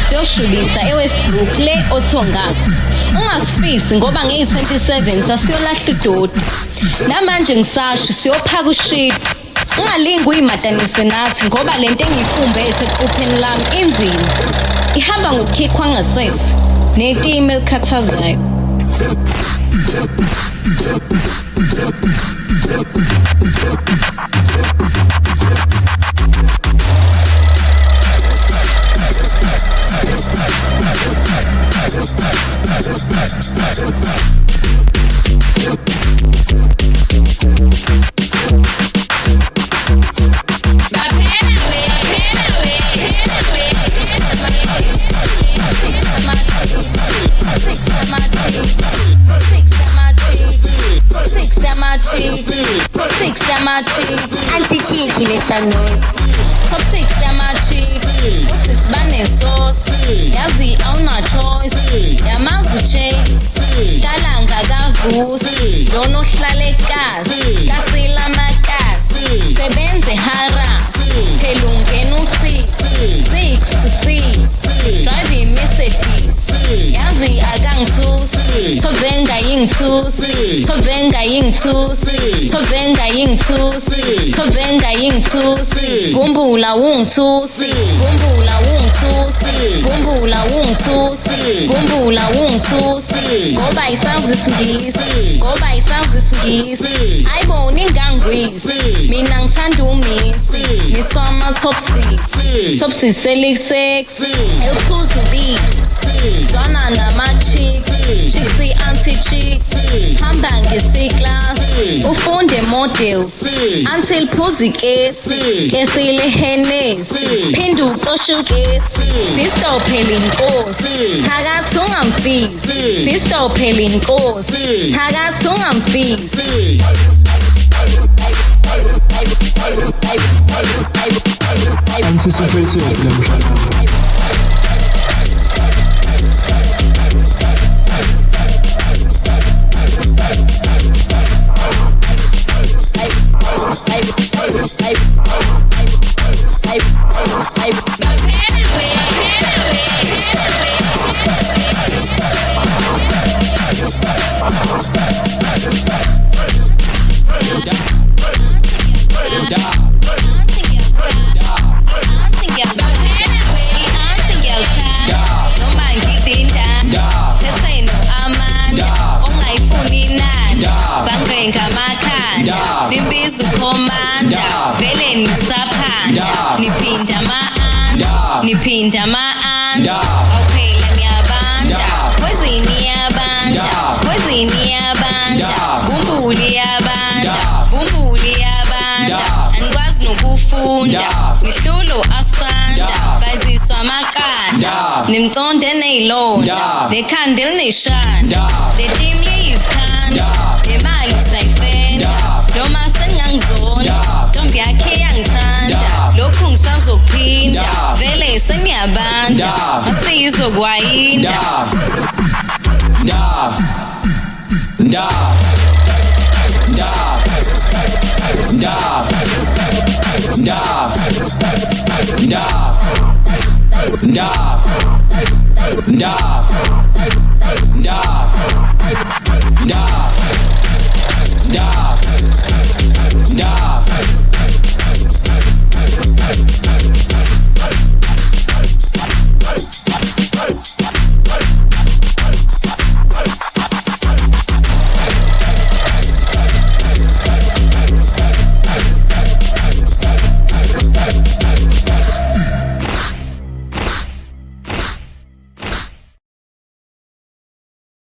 siyoshubisa eWestbrook le othonganga. Ungasifisi ngoba ngeyi-27 sasiyolahla idoti. Namanje ngisasho siyophaka ushito. Ungalingi uyimatanise nathi ngoba lento engiyifumbethe eqhupheni lami inzima. Ihamba ngokukhikhwa ngasese netimu elikhathazayo. Anti-cheeky neshanos. Top 6 yama-chief. Usisibane sauce. Yazi awuna choice. Yamazi uche. Kalanga kavusi. Lona ohlala ekasi. Kasila amakasi. Sebenze hara. Phela ungena u-6. 6. Drive i-Mercedes. Yazi akangisusi. Tovenga yingithusi. Tovenga yingithusi. Tovenga yingithusi. Tovenga yingithusi. Gumbula ungithusi. Gumbula ungithusi. Gumbula ungithusi. Gumbula ungithusi. Ngoba isazi isingisi. Ngoba isazi isingisi. Ayibona ingangwisi. Mina ngithanda umisi. Miswama top 6. Top 6 sexy. Elphuzu beat. Zwana nama-chicks. Chicks anti-chicks. Hamba ngesi-class. Ufunde models. Until phuzi kesi. Kesile henesi. Phinda uqoshe ugesi. Bisto phela inkosi. Phakathi ungamfisi. Bisto phela inkosi. Phakathi ungamfisi. Anticipated evolution. Nipinda maanda awuphela niyabanda kwezini yabanda kwezini yabanda bumbuli yabanda bumbuli yabanda anikwazi nokufunda nihlulo asanda baziswa amaqanda nimconde neyilonda lekhanda elineshanda letimu liyizikhanda nemali sayifenda noma seningangizonda ntombi yakhe yangithanda lokhu ngisazokuphinda vele sengiyabanda asiyizokwayinda